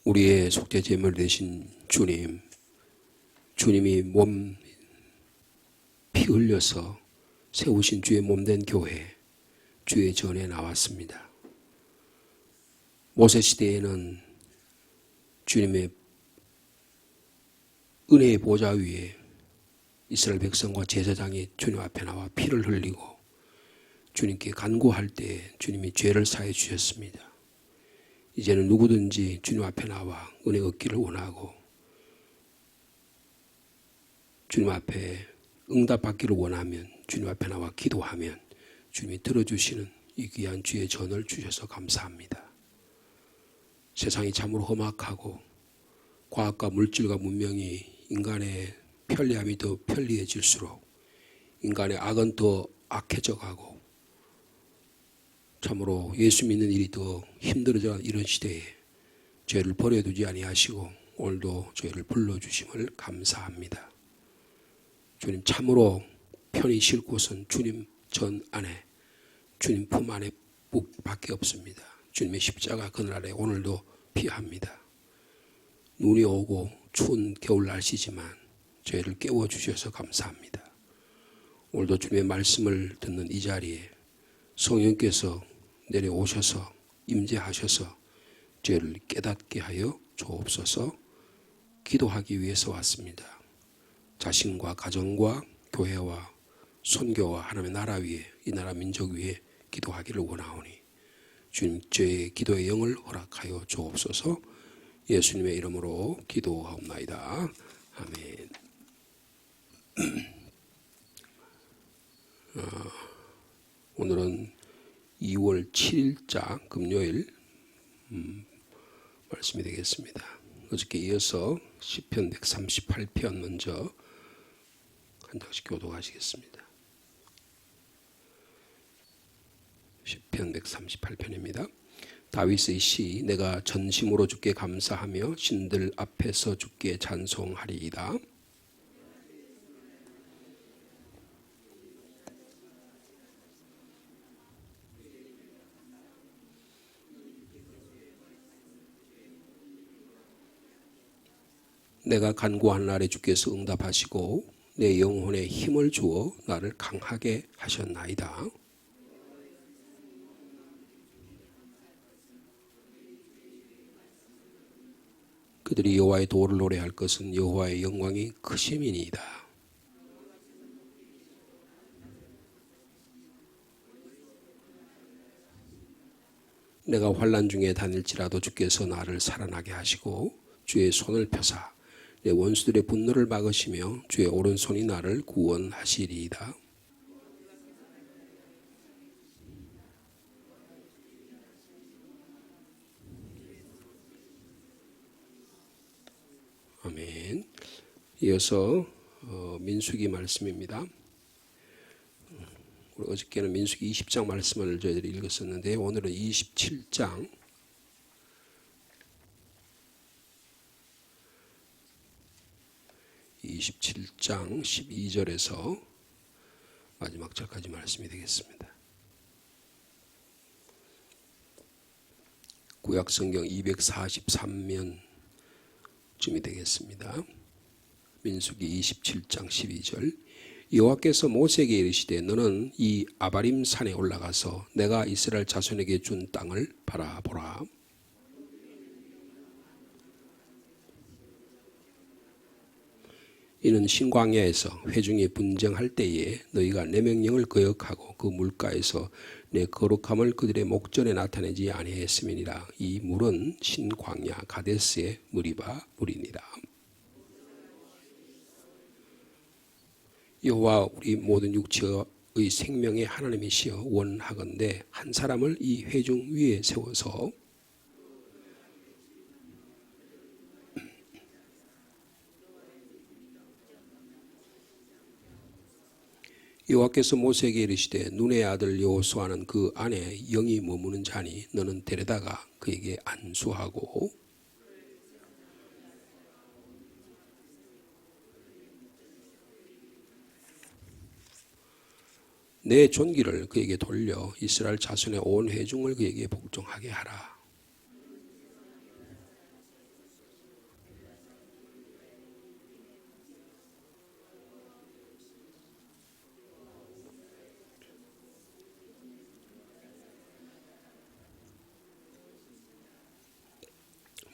우리의 속죄 제물 되신 주님, 주님이 몸 피 흘려서 세우신 주의 몸된 교회, 주의 전에 나왔습니다. 모세 시대에는 주님의 은혜의 보좌 위에 이스라엘 백성과 제사장이 주님 앞에 나와 피를 흘리고 주님께 간구할 때 주님이 죄를 사해 주셨습니다. 이제는 누구든지 주님 앞에 나와 은혜 얻기를 원하고 주님 앞에 응답받기를 원하면 주님 앞에 나와 기도하면 주님이 들어주시는 이 귀한 주의 전을 주셔서 감사합니다. 세상이 참으로 험악하고 과학과 물질과 문명이 인간의 편리함이 더 편리해질수록 인간의 악은 더 악해져 가고 참으로 예수 믿는 일이 더 힘들어져 이런 시대에 죄를 버려두지 아니하시고 오늘도 저희를 불러주심을 감사합니다. 주님 참으로 편히 쉴 곳은 주님 전 안에 주님 품 안에 밖에 없습니다. 주님의 십자가 그늘 아래 오늘도 피합니다. 눈이 오고 추운 겨울 날씨지만 저희를 깨워주셔서 감사합니다. 오늘도 주님의 말씀을 듣는 이 자리에 성령께서 내려오셔서 임재하셔서 죄를 깨닫게 하여 주옵소서. 기도하기 위해서 왔습니다. 자신과 가정과 교회와 선교와 하나님의 나라 위에 이 나라 민족 위에 기도하기를 원하오니 주님 저의 기도의 영을 허락하여 주옵소서. 예수님의 이름으로 기도하옵나이다. 아멘. 오늘은 2월 7일자 금요일 말씀이 되겠습니다. 어저께 이어서 시편 138편 먼저 한 장씩 교독하시겠습니다. 시편 138편입니다. 다윗의 시. 내가 전심으로 주께 감사하며 신들 앞에서 주께 찬송하리이다. 내가 간구한 날에 주께서 응답하시고 내 영혼에 힘을 주어 나를 강하게 하셨나이다. 그들이 여호와의 도를 노래할 것은 여호와의 영광이 크심이니이다. 내가 환난 중에 다닐지라도 주께서 나를 살아나게 하시고 주의 손을 펴사 내 원수들의 분노를 막으시며 주의 오른손이 나를 구원하시리이다. 아멘. 이어서 민수기 말씀입니다. 우리 어저께는 민수기 20장 말씀을 저희들이 읽었었는데 오늘은 27장 12절에서 마지막 절까지 말씀이 되겠습니다. 구약성경 243면쯤이 되겠습니다. 민수기 27장 12절. 여호와께서 모세에게 이르시되 너는 이 아바림 산에 올라가서 내가 이스라엘 자손에게 준 땅을 바라보라. 이는 신광야에서 회중이 분쟁할 때에 너희가 내 명령을 거역하고 그 물가에서 내 거룩함을 그들의 목전에 나타내지 아니했음이니라. 이 물은 신광야 가데스의 무리바 물이니라. 여호와 우리 모든 육체의 생명의 하나님이시여 원하건대 한 사람을 이 회중 위에 세워서 여호와께서 모세에게 이르시되 눈의 아들 여호수아는 그 안에 영이 머무는 자니 너는 데려다가 그에게 안수하고 내 존귀를 그에게 돌려 이스라엘 자손의 온 회중을 그에게 복종하게 하라.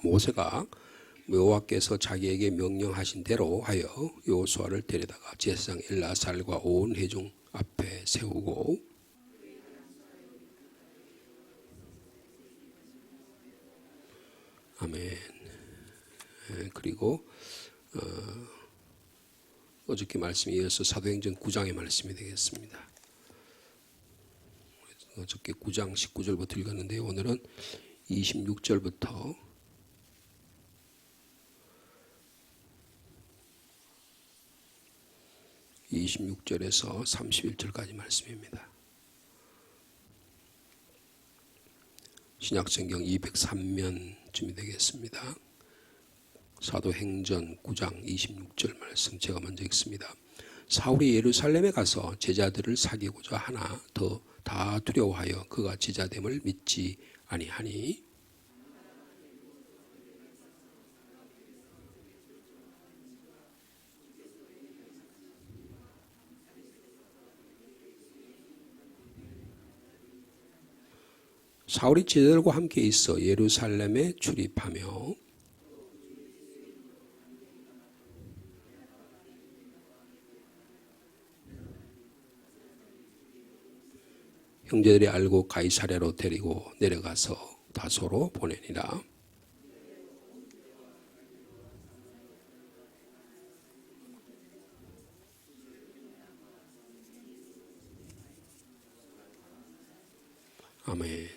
모세가 여호와께서 자기에게 명령하신 대로 하여 여호수아를 데려다가 제사장 엘라살과 온 회중 앞에 세우고 아멘. 그리고 어저께 말씀에 이어서 사도행전 9장의 말씀이 되겠습니다. 어저께 9장 19절부터 읽었는데 오늘은 26절부터 26절에서 31절까지 말씀입니다. 신약성경 203면쯤이 되겠습니다. 사도행전 9장 26절 말씀 제가 먼저 읽습니다. 사울이 예루살렘에 가서 제자들을 사귀고자 하나 더 다 두려워하여 그가 제자됨을 믿지 아니하니 사울이 제자들과 함께 있어 예루살렘에 출입하며 형제들이 알고 가이사랴로 데리고 내려가서 다소로 보내니라. 아멘.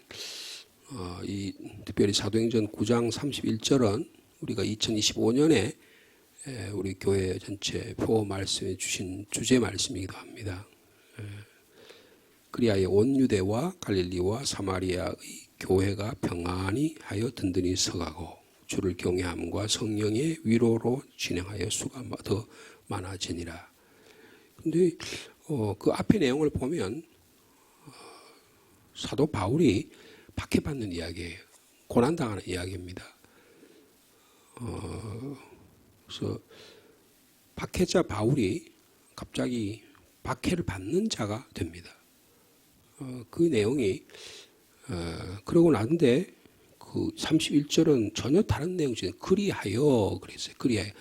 이 특별히 사도행전 9장 31절은 우리가 2025년에 우리 교회 전체 포 말씀해 주신 주제 말씀이기도 합니다. 그리하여 온 유대와 갈릴리와 사마리아의 교회가 평안히 하여 든든히 서가고 주를 경외함과 성령의 위로로 진행하여 수가 더 많아지니라. 근데 그 앞의 내용을 보면 사도 바울이 박해받는 이야기예요. 고난당하는 이야기입니다. 그래서 박해자 바울이 갑자기 박해를 받는 자가 됩니다. 그 내용이 그러고 난데 그 31절은 전혀 다른 내용이죠. 그리하여 그랬어요. 그리하여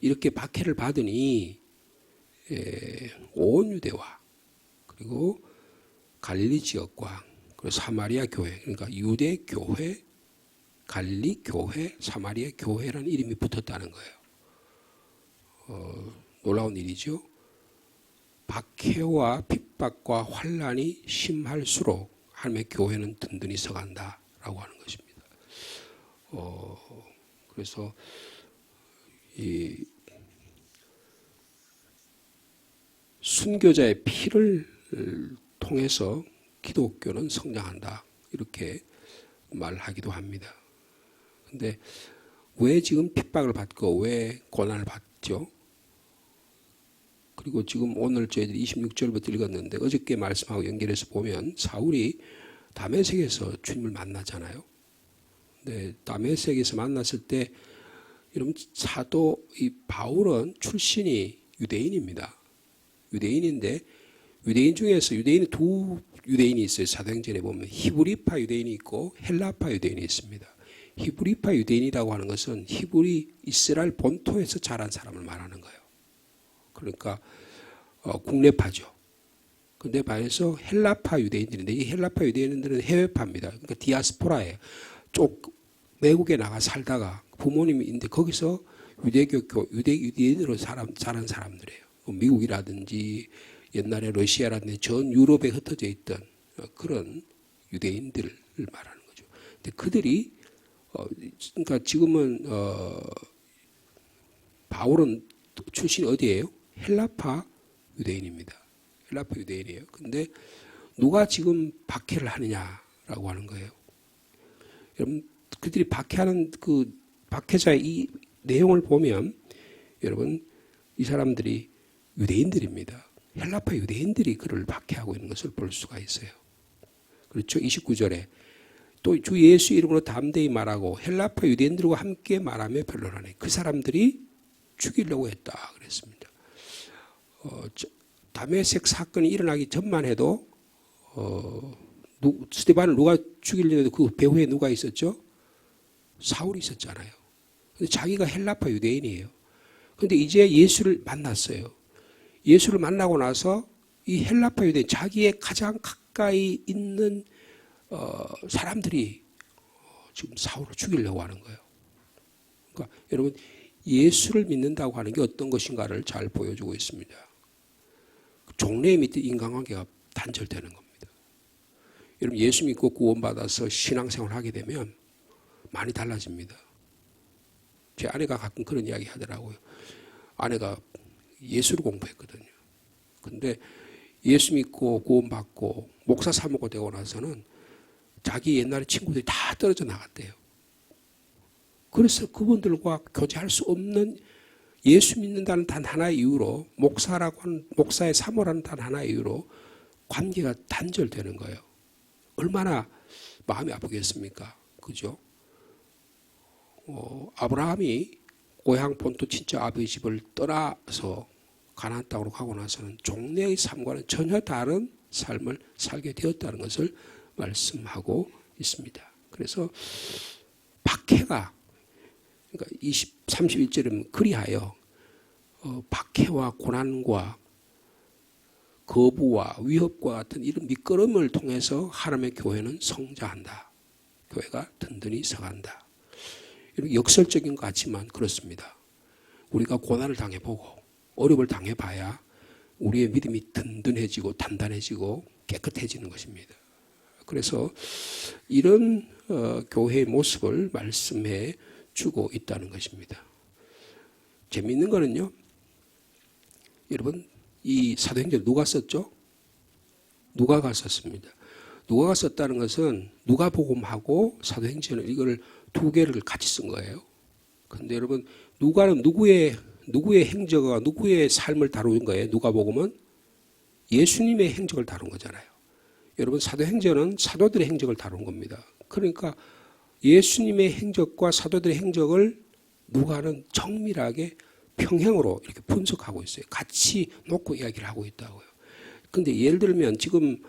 이렇게 박해를 받으니 온 유대와 그리고 갈릴리 지역과 그리고 사마리아 교회 그러니까 유대 교회, 갈릴리 교회, 사마리아 교회라는 이름이 붙었다는 거예요. 놀라운 일이죠. 박해와 핍박과 환난이 심할수록 하나님의 교회는 든든히 서간다라고 하는 것입니다. 그래서 이 순교자의 피를 통해서 기독교는 성장한다 이렇게 말하기도 합니다. 그런데 왜 지금 핍박을 받고 왜 고난을 받죠? 그리고 지금 오늘 저희들이 26절부터 읽었는데 어저께 말씀하고 연결해서 보면 사울이 다메섹에서 주님을 만나잖아요. 근데 다메섹에서 만났을 때 여러분 사도 이 바울은 출신이 유대인입니다. 유대인인데 유대인 중에서 유대인이 두 유대인이 있어요. 사도행전에 보면 히브리파 유대인이 있고 헬라파 유대인이 있습니다. 히브리파 유대인이라고 하는 것은 히브리 이스라엘 본토에서 자란 사람을 말하는 거예요. 그러니까 국내파죠. 근데 반해서 헬라파 유대인들인데 이 헬라파 유대인들은 해외파입니다. 그러니까 디아스포라예요. 외국에 나가 살다가 부모님이 있는데 거기서 유대인으로 자란 사람들이에요. 미국이라든지 옛날에 러시아라든지 전 유럽에 흩어져 있던 그런 유대인들을 말하는 거죠. 근데 그들이 그러니까 지금은 바울은 출신이 어디예요? 헬라파 유대인입니다. 헬라파 유대인이에요. 근데 누가 지금 박해를 하느냐라고 하는 거예요. 여러분 그들이 박해하는 그 박해자의 이 내용을 보면 여러분 이 사람들이 유대인들입니다. 헬라파 유대인들이 그를 박해하고 있는 것을 볼 수가 있어요. 그렇죠? 29절에 또 주 예수 이름으로 담대히 말하고 헬라파 유대인들과 함께 말하며 변론하네. 그 사람들이 죽이려고 했다 그랬습니다. 다메섹 사건이 일어나기 전만 해도 스데반을 누가 죽이려고 해도 그 배후에 누가 있었죠? 사울이 있었잖아요. 근데 자기가 헬라파 유대인이에요. 근데 이제 예수를 만났어요. 예수를 만나고 나서 이 헬라파 유대인, 자기의 가장 가까이 있는 사람들이 지금 사울을 죽이려고 하는 거예요. 그러니까 여러분, 예수를 믿는다고 하는 게 어떤 것인가를 잘 보여주고 있습니다. 종래 밑에 인간관계가 단절되는 겁니다. 여러분, 예수 믿고 구원받아서 신앙생활을 하게 되면 많이 달라집니다. 제 아내가 가끔 그런 이야기 하더라고요. 아내가 예수를 공부했거든요. 근데 예수 믿고 구원받고 목사 사모가 되고 나서는 자기 옛날에 친구들이 다 떨어져 나갔대요. 그래서 그분들과 교제할 수 없는, 예수 믿는다는 단 하나의 이유로, 목사의 사모라는 단 하나의 이유로 관계가 단절되는 거예요. 얼마나 마음이 아프겠습니까? 그죠? 아브라함이 고향 본토 친척 아버지 집을 떠나서 가나안 땅으로 가고 나서는 종래의 삶과는 전혀 다른 삶을 살게 되었다는 것을 말씀하고 있습니다. 그래서 박해가, 그러니까 31절은 그리하여 박해와 고난과 거부와 위협과 같은 이런 밑거름을 통해서 하나님의 교회는 성장한다. 교회가 든든히 서간다. 이렇게 역설적인 것 같지만 그렇습니다. 우리가 고난을 당해보고 어려움을 당해봐야 우리의 믿음이 든든해지고 단단해지고 깨끗해지는 것입니다. 그래서 이런 교회의 모습을 말씀해 주고 있다는 것입니다. 재미있는 거는요, 여러분, 이 사도행전 누가 썼죠? 누가가 썼습니다. 누가가 썼다는 것은 누가복음하고 사도행전을 이걸 두 개를 같이 쓴 거예요. 그런데 여러분, 누가는 누구의 행적과 누구의 삶을 다룬 거예요? 누가복음은 예수님의 행적을 다룬 거잖아요. 여러분, 사도행전은 사도들의 행적을 다룬 겁니다. 그러니까 예수님의 행적과 사도들의 행적을 누가는 정밀하게 평행으로 이렇게 분석하고 있어요. 같이 놓고 이야기를 하고 있다고요. 근데 예를 들면 지금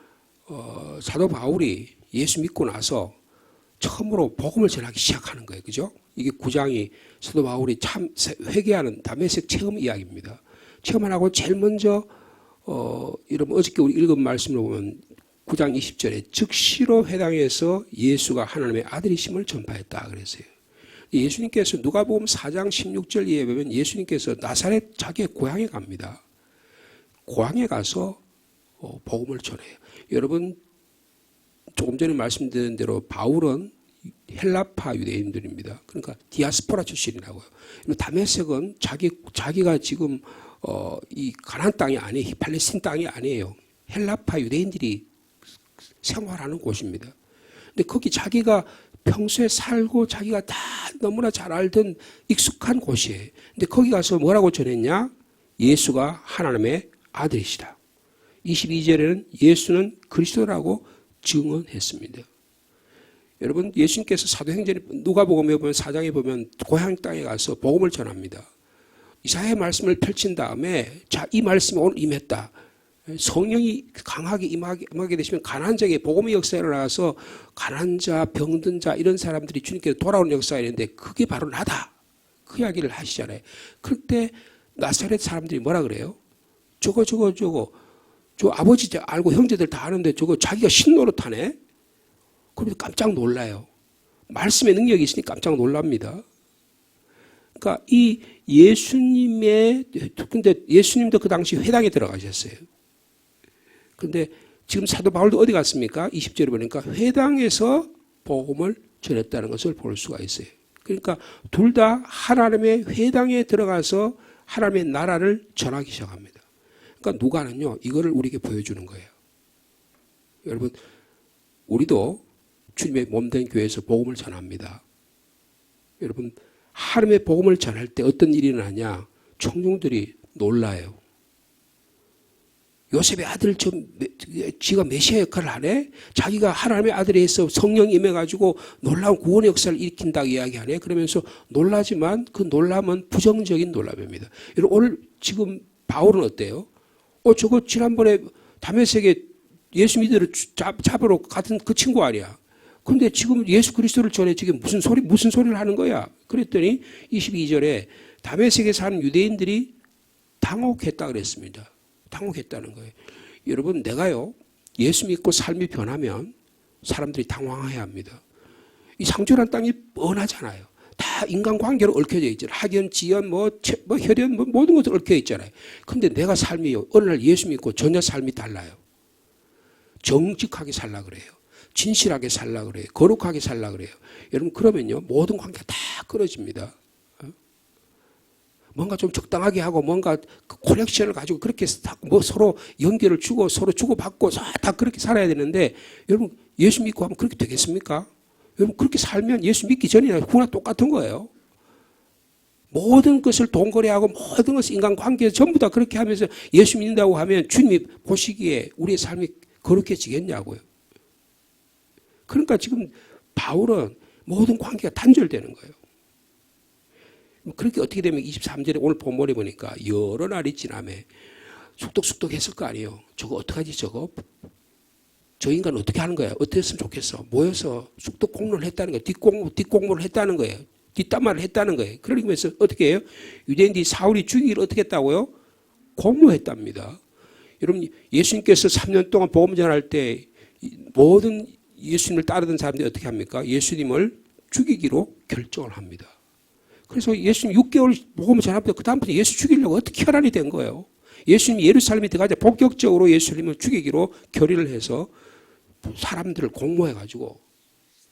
사도 바울이 예수 믿고 나서 처음으로 복음을 전하기 시작하는 거예요. 그죠? 이게 9장이 사도 바울이 참 회개하는 다메섹 체험 이야기입니다. 체험을 하고 제일 먼저 여러분 어저께 우리 읽은 말씀을 보면 9장 20절에 즉시로 회당에서 예수가 하나님의 아들이심을 전파했다 그랬어요. 예수님께서 누가복음 4장 16절 이에 보면 예수님께서 나사렛 자기의 고향에 갑니다. 고향에 가서 복음을 전해요. 여러분, 조금 전에 말씀드린 대로 바울은 헬라파 유대인들입니다. 그러니까 디아스포라 출신이라고요. 다메섹은 자기가 지금 이 가나안 땅이 아니에요. 팔레스틴 땅이 아니에요. 헬라파 유대인들이 생활하는 곳입니다. 근데 거기 자기가 평소에 살고 자기가 다 너무나 잘 알던 익숙한 곳이에요. 근데 거기 가서 뭐라고 전했냐? 예수가 하나님의 아들이시다. 22절에는 예수는 그리스도라고 증언했습니다. 여러분, 예수님께서 사도행전에 누가복음에 보면 4장에 보면 고향 땅에 가서 복음을 전합니다. 이사야의 말씀을 펼친 다음에 자, 이 말씀이 오늘 임했다. 성령이 강하게 임하게 되시면 가난한 자에게 복음의 역사에 일어나서 가난한 자, 병든 자 이런 사람들이 주님께서 돌아오는 역사가 있는데 그게 바로 나다. 그 이야기를 하시잖아요. 그때 나사렛 사람들이 뭐라 그래요? 저거 저 아버지 알고 형제들 다 아는데 저거 자기가 신노릇하네? 그러면 깜짝 놀라요. 말씀의 능력이 있으니 깜짝 놀랍니다. 그러니까 이 근데 예수님도 그 당시 회당에 들어가셨어요. 근데 지금 사도 바울도 어디 갔습니까? 20절에 보니까 회당에서 복음을 전했다는 것을 볼 수가 있어요. 그러니까 둘 다 하나님의 회당에 들어가서 하나님의 나라를 전하기 시작합니다. 그러니까 누가는요, 이거를 우리에게 보여주는 거예요. 여러분, 우리도 주님의 몸된 교회에서 복음을 전합니다. 여러분, 하나님의 복음을 전할 때 어떤 일이 일어나냐? 청중들이 놀라요. 요셉의 아들 지가 메시아 역할을 하네? 자기가 하나님의 아들에 있어 성령이 임해가지고 놀라운 구원의 역사를 일으킨다고 이야기하네? 그러면서 놀라지만 그 놀람은 부정적인 놀람입니다. 여러분, 오늘 지금 바울은 어때요? 저거 지난번에 다메섹에 예수 믿으러 잡으러 갔던 그 친구 아니야? 근데 지금 예수 그리스도를 전해 지금 무슨 소리를 하는 거야? 그랬더니 22절에 다메섹에 사는 유대인들이 당혹했다 그랬습니다. 당혹했다는 거예요. 여러분, 내가요, 예수 믿고 삶이 변하면 사람들이 당황해야 합니다. 이 상주란 땅이 뻔하잖아요. 다 인간관계로 얽혀져 있잖아요. 학연, 지연, 혈연, 모든 것들 얽혀 있잖아요. 근데 내가 삶이 어느 날 예수 믿고 전혀 삶이 달라요. 정직하게 살라 그래요. 진실하게 살라 그래요. 거룩하게 살라 그래요. 여러분, 그러면요, 모든 관계가 다 끊어집니다. 뭔가 좀 적당하게 하고 뭔가 콜렉션을 가지고 그렇게 서로 연결을 주고 서로 주고받고 다 그렇게 살아야 되는데, 여러분, 예수 믿고 하면 그렇게 되겠습니까? 여러분, 그렇게 살면 예수 믿기 전이나 후나 똑같은 거예요. 모든 것을 동거래하고 모든 것을 인간관계 전부 다 그렇게 하면서 예수 믿는다고 하면 주님이 보시기에 우리의 삶이 거룩해지겠냐고요. 그러니까 지금 바울은 모든 관계가 단절되는 거예요. 그렇게 어떻게 되면 23절에 오늘 본문에 보니까 여러 날이 지나매 숙덕숙덕 했을 거 아니에요. 저거 어떡하지 저거? 저 인간 어떻게 하는 거야? 어떻게 했으면 좋겠어? 모여서 숙덕 공론을 했다는 거예요. 뒷공모를 했다는 거예요. 뒷담화를 했다는 거예요. 그러면서 어떻게 해요? 유대인들이 사울이 죽이기를 어떻게 했다고요? 공모했답니다. 여러분, 예수님께서 3년 동안 복음 전할 때 모든 예수님을 따르던 사람들이 어떻게 합니까? 예수님을 죽이기로 결정을 합니다. 그래서 예수님 6개월 복음을 전합니다. 그 다음부터 예수 죽이려고 어떻게 혈안이 된 거예요? 예수님이 예루살렘에 들어가자 본격적으로 예수님을 죽이기로 결의를 해서 사람들을 공모해가지고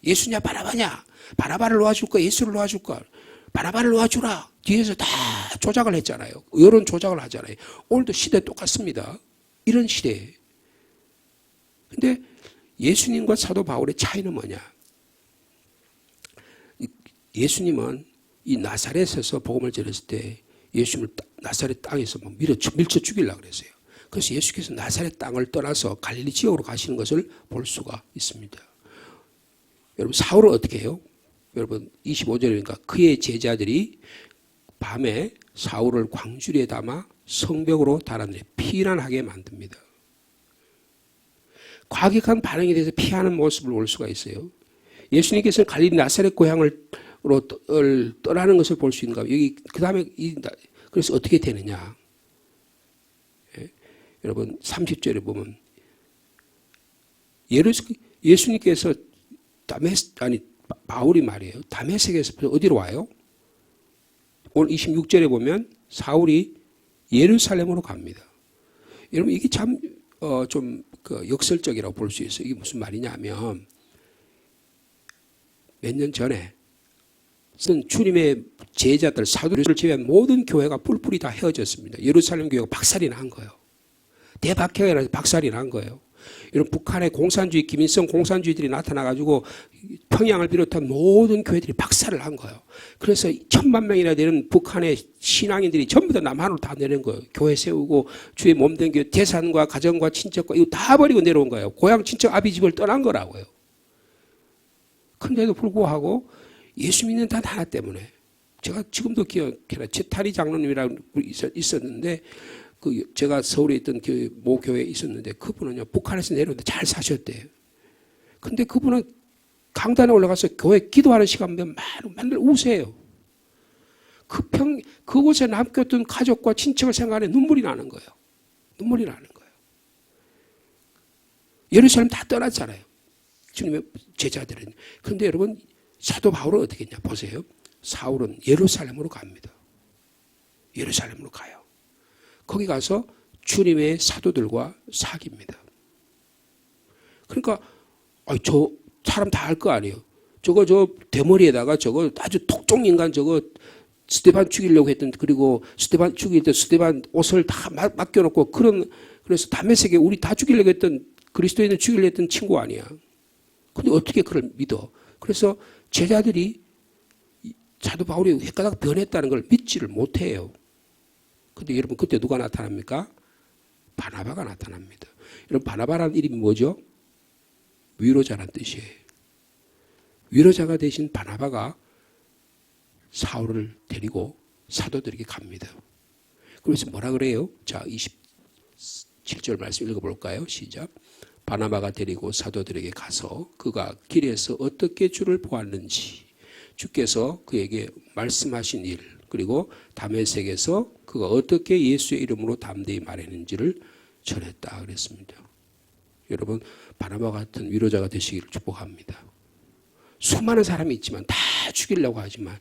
예수냐 바라바냐, 바라바를 놓아줄까, 예수를 놓아줄까, 바라바를 놓아주라. 뒤에서 다 조작을 했잖아요. 여론 조작을 하잖아요. 오늘도 시대 똑같습니다. 이런 시대에. 근데 예수님과 사도 바울의 차이는 뭐냐? 예수님은 이 나사렛에서 복음을 전했을 때 예수님을 나사렛 땅에서 밀쳐 죽이려고 그랬어요. 그래서 예수께서 나사렛 땅을 떠나서 갈릴리 지역으로 가시는 것을 볼 수가 있습니다. 여러분, 사울은 어떻게 해요? 여러분, 25절이니까 그의 제자들이 밤에 사울을 광주리에 담아 성벽으로 달아내 피난하게 만듭니다. 과격한 반응에 대해서 피하는 모습을 볼 수가 있어요. 예수님께서는 갈릴리 나사렛 고향을 떠나는 것을 볼 수 있는가? 여기 그 다음에 그래서 어떻게 되느냐? 예? 여러분 30절에 보면 예수님께서 바울이 말이에요. 다메섹에서 어디로 와요? 오늘 26절에 보면 사울이 예루살렘으로 갑니다. 여러분 이게 참 좀 역설적이라고 볼 수 있어요. 이게 무슨 말이냐면 몇 년 전에 주님의 제자들 사도들을 제외한 모든 교회가 뿔뿔이 다 헤어졌습니다. 예루살렘 교회가 박살이 난 거예요. 대박해가 나서 박살이 난 거예요. 이런 북한의 공산주의, 김일성 공산주의들이 나타나가지고 평양을 비롯한 모든 교회들이 박살을 한 거예요. 그래서 1000만 명이나 되는 북한의 신앙인들이 전부 다 남한으로 다 내려온 거예요. 교회 세우고 주의 몸된 교회, 재산과 가정과 친척과 이거 다 버리고 내려온 거예요. 고향 친척 아비집을 떠난 거라고요. 근데도 불구하고 예수 믿는 단 하나 때문에 제가 지금도 기억해요. 최타리 장로님이라고 있었는데 제가 서울에 있던 모 교회에 있었는데 그분은요 북한에서 내려오는데 잘 사셨대요. 근데 그분은 강단에 올라가서 교회 기도하는 시간이면 맨날 우세요. 그곳에 남겼던 가족과 친척을 생각하니 눈물이 나는 거예요. 눈물이 나는 거예요. 예루살렘 다 떠났잖아요. 주님의 제자들은. 그런데 여러분 사도 바울은 어떻게 했냐 보세요. 사울은 예루살렘으로 갑니다. 예루살렘으로 가요. 거기 가서 주님의 사도들과 사귑니다. 그러니까 저 사람 다 알 거 아니에요. 저 대머리에다가 저거 아주 톡종인간 저거 스데반 죽이려고 했던 그리고 스데반 죽일 때 스데반 옷을 다 맡겨놓고 그래서 다메섹에 우리 다 죽이려고 했던 그리스도인을 죽이려고 했던 친구 아니야. 근데 어떻게 그걸 믿어? 그래서 제자들이 사도 바울이 헷가닥 변했다는 걸 믿지를 못해요. 근데 여러분 그때 누가 나타납니까? 바나바가 나타납니다. 여러분 바나바라는 이름이 뭐죠? 위로자라는 뜻이에요. 위로자가 되신 바나바가 사울을 데리고 사도들에게 갑니다. 그래서 뭐라 그래요? 자 27절 말씀 읽어볼까요? 시작. 바나바가 데리고 사도들에게 가서 그가 길에서 어떻게 주를 보았는지, 주께서 그에게 말씀하신 일, 그리고 다메섹에서 그가 어떻게 예수의 이름으로 담대히 말했는지를 전했다 그랬습니다. 여러분, 바나바 같은 위로자가 되시기를 축복합니다. 수많은 사람이 있지만 다 죽이려고 하지만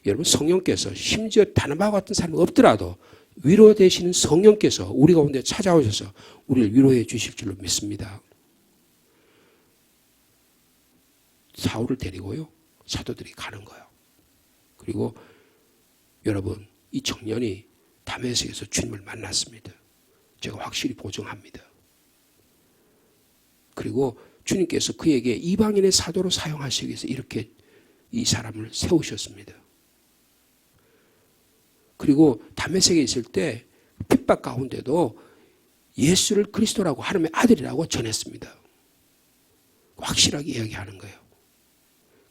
여러분, 성령께서 심지어 바나바 같은 사람이 없더라도 위로되시는 성령께서 우리 가운데 찾아오셔서 우리를 위로해 주실 줄로 믿습니다. 사울을 데리고요, 사도들이 가는 거예요. 그리고 여러분, 이 청년이 다메섹에서 주님을 만났습니다. 제가 확실히 보증합니다. 그리고 주님께서 그에게 이방인의 사도로 사용하시기 위해서 이렇게 이 사람을 세우셨습니다. 그리고 다메섹에 있을 때 핍박 가운데도 예수를 그리스도라고 하나님의 아들이라고 전했습니다. 확실하게 이야기하는 거예요.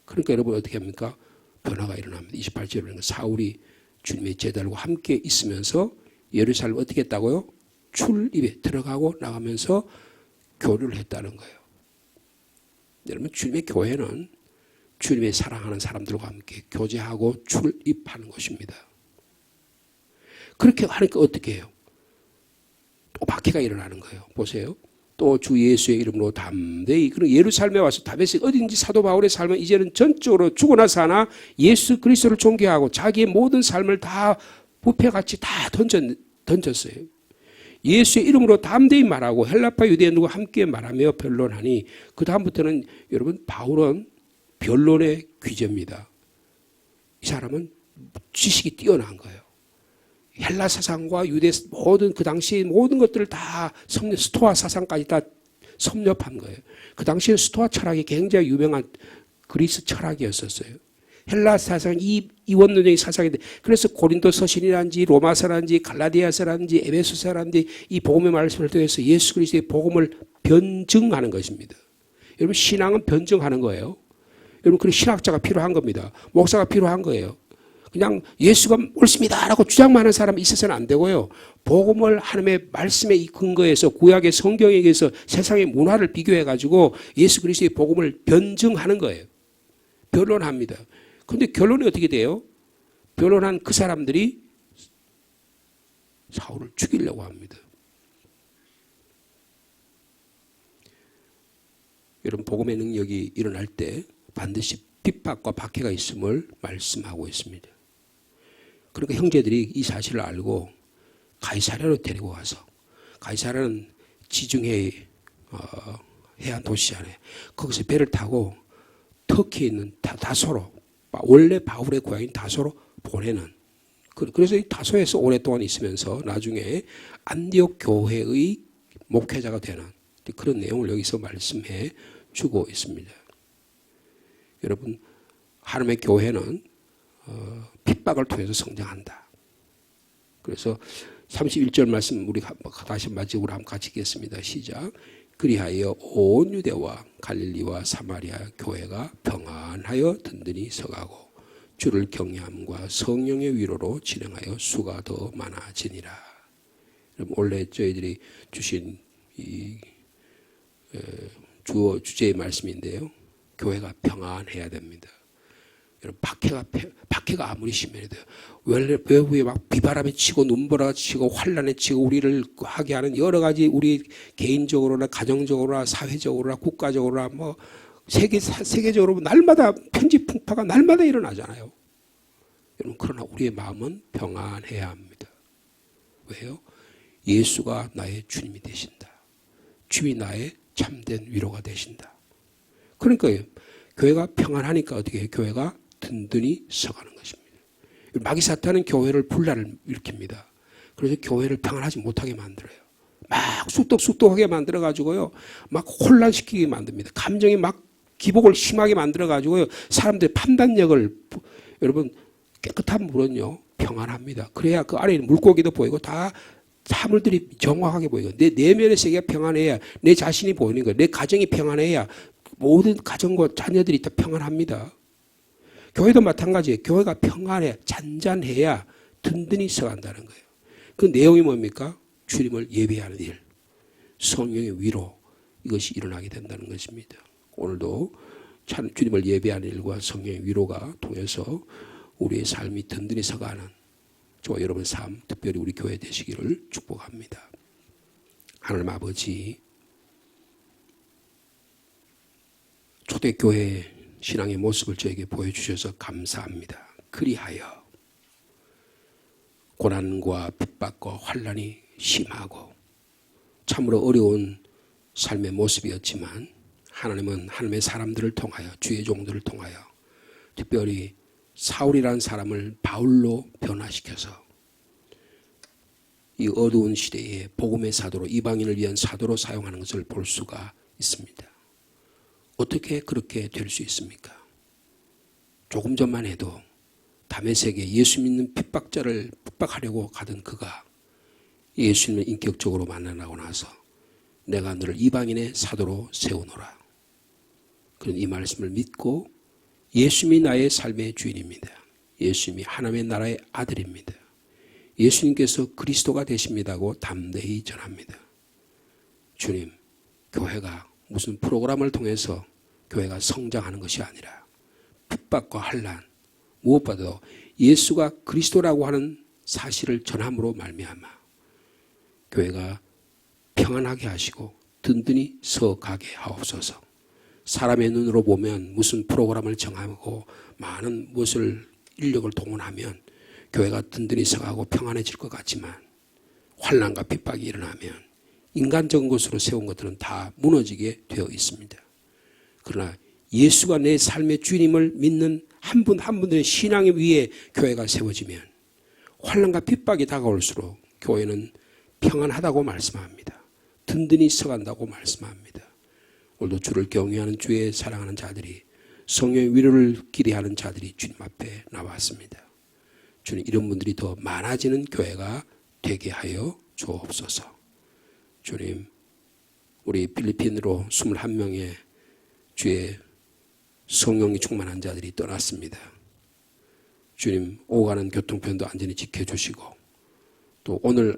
그러니까 여러분 어떻게 합니까? 변화가 일어납니다. 28절에 보면 사울이 주님의 제자들과 함께 있으면서 예루살렘 어떻게 했다고요? 출입에 들어가고 나가면서 교류를 했다는 거예요. 여러분, 주님의 교회는 주님의 사랑하는 사람들과 함께 교제하고 출입하는 것입니다. 그렇게 하니까 어떻게 해요? 또 박해가 일어나는 거예요. 보세요. 또 주 예수의 이름으로 담대히, 그리고 예루살렘에 와서 다메섹 어딘지 사도 바울의 삶은 이제는 전적으로 죽어나 사나 예수 그리스도를 존경하고 자기의 모든 삶을 다 부패같이 다 던졌어요. 예수의 이름으로 담대히 말하고 헬라파 유대인들과 함께 말하며 변론하니, 그 다음부터는 여러분, 바울은 변론의 귀재입니다. 이 사람은 지식이 뛰어난 거예요. 헬라 사상과 유대 모든 그 당시 모든 것들을 다 스토아 사상까지 다 섭렵한 거예요. 그 당시에 스토아 철학이 굉장히 유명한 그리스 철학이었었어요. 헬라 사상, 이원론적인 사상인데, 그래서 고린도 서신이라든지 로마서라든지 갈라디아서라든지 에베소서라든지 이 복음의 말씀을 통해서 예수 그리스도의 복음을 변증하는 것입니다. 여러분, 신앙은 변증하는 거예요. 여러분, 그런 신학자가 필요한 겁니다. 목사가 필요한 거예요. 그냥 예수가 옳습니다라고 주장만 하는 사람이 있어서는 안 되고요. 복음을 하나님의 말씀의 근거에서 구약의 성경에 의해서 세상의 문화를 비교해가지고 예수 그리스도의 복음을 변증하는 거예요. 변론합니다. 그런데 결론이 어떻게 돼요? 변론한 그 사람들이 사울을 죽이려고 합니다. 여러분, 복음의 능력이 일어날 때 반드시 핍박과 박해가 있음을 말씀하고 있습니다. 그러니까 형제들이 이 사실을 알고 가이사랴로 데리고 가서, 가이사랴는 지중해 해안 도시잖아요. 거기서 배를 타고 터키에 있는 다소로, 원래 바울의 고향인 다소로 보내는, 그래서 이 다소에서 오랫동안 있으면서 나중에 안디옥 교회의 목회자가 되는 그런 내용을 여기서 말씀해 주고 있습니다. 여러분, 하나님의 교회는 핍박을 통해서 성장한다. 그래서 31절 말씀 우리 다시 마지막으로 한번 같이 읽겠습니다. 시작. 그리하여 온 유대와 갈릴리와 사마리아 교회가 평안하여 든든히 서가고 주를 경외함과 성령의 위로로 진행하여 수가 더 많아지니라. 여러분, 원래 저희들이 주신 이 주제의 말씀인데요. 교회가 평안해야 됩니다. 여러분, 박해가 아무리 심해도 외부에 막 비바람이 치고 눈보라가 치고 환란에 치고 우리를 하게 하는 여러 가지, 우리 개인적으로나 가정적으로나 사회적으로나 국가적으로나 뭐 세계적으로 날마다 편지 풍파가 날마다 일어나잖아요. 여러분, 그러나 우리의 마음은 평안해야 합니다. 왜요? 예수가 나의 주님이 되신다. 주님이 나의 참된 위로가 되신다. 그러니까 교회가 평안하니까 어떻게 해요? 교회가 든든히 서가는 것입니다. 마귀 사탄은 교회를 분란을 일으킵니다. 그래서 교회를 평안하지 못하게 만들어요. 막 쑥덕쑥덕하게 만들어가지고요, 막 혼란시키게 만듭니다. 감정이 막 기복을 심하게 만들어가지고요, 사람들의 판단력을, 여러분, 깨끗한 물은요 평안합니다. 그래야 그 안에 있는 물고기도 보이고 다 사물들이 정확하게 보이고, 내 내면의 세계가 평안해야 내 자신이 보이는 거예요. 내 가정이 평안해야 모든 가정과 자녀들이 다 평안합니다. 교회도 마찬가지예요. 교회가 평안해, 잔잔해야 든든히 서간다는 거예요. 그 내용이 뭡니까? 주님을 예배하는 일, 성령의 위로, 이것이 일어나게 된다는 것입니다. 오늘도 주님을 예배하는 일과 성령의 위로가 통해서 우리의 삶이 든든히 서가는 저와 여러분의 삶, 특별히 우리 교회 되시기를 축복합니다. 하나님 아버지, 초대교회 신앙의 모습을 저에게 보여주셔서 감사합니다. 그리하여 고난과 핍박과 환난이 심하고 참으로 어려운 삶의 모습이었지만 하나님은 하나님의 사람들을 통하여, 주의 종들을 통하여 특별히 사울이라는 사람을 바울로 변화시켜서 이 어두운 시대에 복음의 사도로, 이방인을 위한 사도로 사용하는 것을 볼 수가 있습니다. 어떻게 그렇게 될 수 있습니까? 조금 전만 해도 다메섹에 예수 믿는 핍박자를 핍박하려고 가던 그가 예수님을 인격적으로 만나고 나서 내가 너를 이방인의 사도로 세우노라. 그런 이 말씀을 믿고 예수님이 나의 삶의 주인입니다. 예수님이 하나님의 나라의 아들입니다. 예수님께서 그리스도가 되십니다고 담대히 전합니다. 주님, 교회가 무슨 프로그램을 통해서 교회가 성장하는 것이 아니라 핍박과 환난, 무엇보다도 예수가 그리스도라고 하는 사실을 전함으로 말미암아 교회가 평안하게 하시고 든든히 서가게 하옵소서. 사람의 눈으로 보면 무슨 프로그램을 정하고 많은 무엇을 인력을 동원하면 교회가 든든히 서가고 평안해질 것 같지만 환난과 핍박이 일어나면 인간적인 것으로 세운 것들은 다 무너지게 되어 있습니다. 그러나 예수가 내 삶의 주님을 믿는 한 분 한 분들의 신앙의 위에 교회가 세워지면 환난과 핍박이 다가올수록 교회는 평안하다고 말씀합니다. 든든히 서간다고 말씀합니다. 오늘도 주를 경외하는 주의 사랑하는 자들이 성령의 위로를 기대하는 자들이 주님 앞에 나왔습니다. 주님, 이런 분들이 더 많아지는 교회가 되게 하여 주옵소서. 주님, 우리 필리핀으로 21명의 주의 성령이 충만한 자들이 떠났습니다. 주님, 오가는 교통편도 안전히 지켜주시고 또 오늘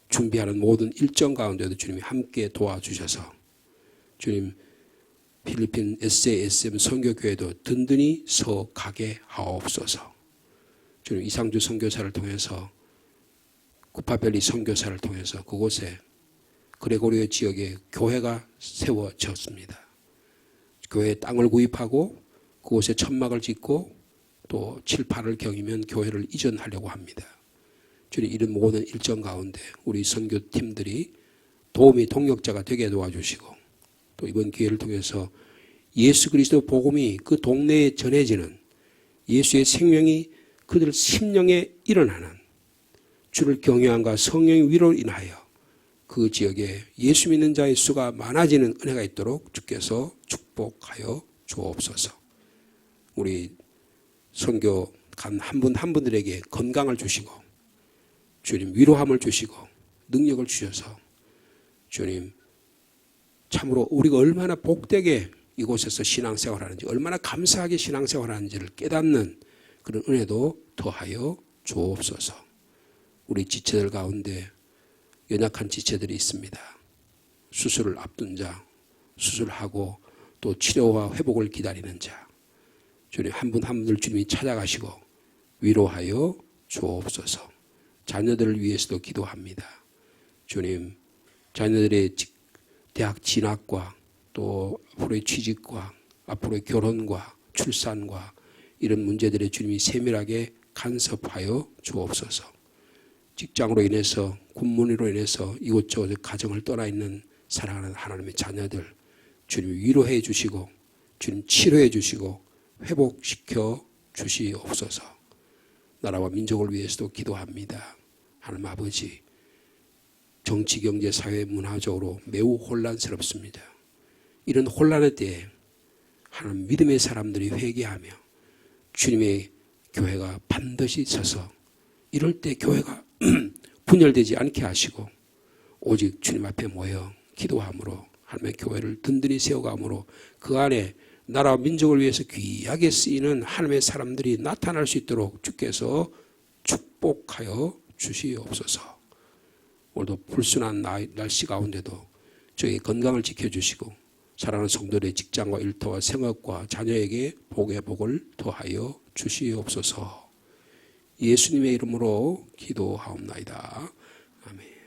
준비하는 모든 일정 가운데도 주님이 함께 도와주셔서 주님, 필리핀 SJSM 선교교회도 든든히 서가게 하옵소서. 주님, 이상주 선교사를 통해서 쿠파밸리 선교사를 통해서 그곳에 그레고리오 지역에 교회가 세워졌습니다. 교회에 땅을 구입하고 그곳에 천막을 짓고 또 7, 8월 경이면 교회를 이전하려고 합니다. 주님, 이런 모든 일정 가운데 우리 선교팀들이 도움이 동력자가 되게 도와주시고 또 이번 기회를 통해서 예수 그리스도 복음이 그 동네에 전해지는 예수의 생명이 그들 심령에 일어나는 주를 경외함과 성령의 위로로 인하여 그 지역에 예수 믿는 자의 수가 많아지는 은혜가 있도록 주께서 축복하여 주옵소서. 우리 선교 간 한 분 한 분들에게 건강을 주시고 주님 위로함을 주시고 능력을 주셔서 주님 참으로 우리가 얼마나 복되게 이곳에서 신앙생활하는지 얼마나 감사하게 신앙생활하는지를 깨닫는 그런 은혜도 더하여 주옵소서. 우리 지체들 가운데 연약한 지체들이 있습니다. 수술을 앞둔 자, 수술하고 또 치료와 회복을 기다리는 자, 주님 한 분 한 분들 주님이 찾아가시고 위로하여 주옵소서. 자녀들을 위해서도 기도합니다. 주님, 자녀들의 대학 진학과 또 앞으로의 취직과 앞으로의 결혼과 출산과 이런 문제들에 주님이 세밀하게 간섭하여 주옵소서. 직장으로 인해서 군문으로 인해서 이곳저곳 가정을 떠나 있는 사랑하는 하나님의 자녀들 주님 위로해 주시고 주님 치료해 주시고 회복시켜 주시옵소서. 나라와 민족을 위해서도 기도합니다. 하나님 아버지, 정치, 경제, 사회, 문화적으로 매우 혼란스럽습니다. 이런 혼란의 때에 하나님 믿음의 사람들이 회개하며 주님의 교회가 반드시 서서 이럴 때 교회가 분열되지 않게 하시고 오직 주님 앞에 모여 기도함으로 하나님의 교회를 든든히 세워감으로 그 안에 나라와 민족을 위해서 귀하게 쓰이는 하나님의 사람들이 나타날 수 있도록 주께서 축복하여 주시옵소서. 오늘도 불순한 날씨 가운데도 저희 건강을 지켜주시고 사랑하는 성도들의 직장과 일터와 생업과 자녀에게 복의 복을 더하여 주시옵소서. 예수님의 이름으로 기도하옵나이다. 아멘.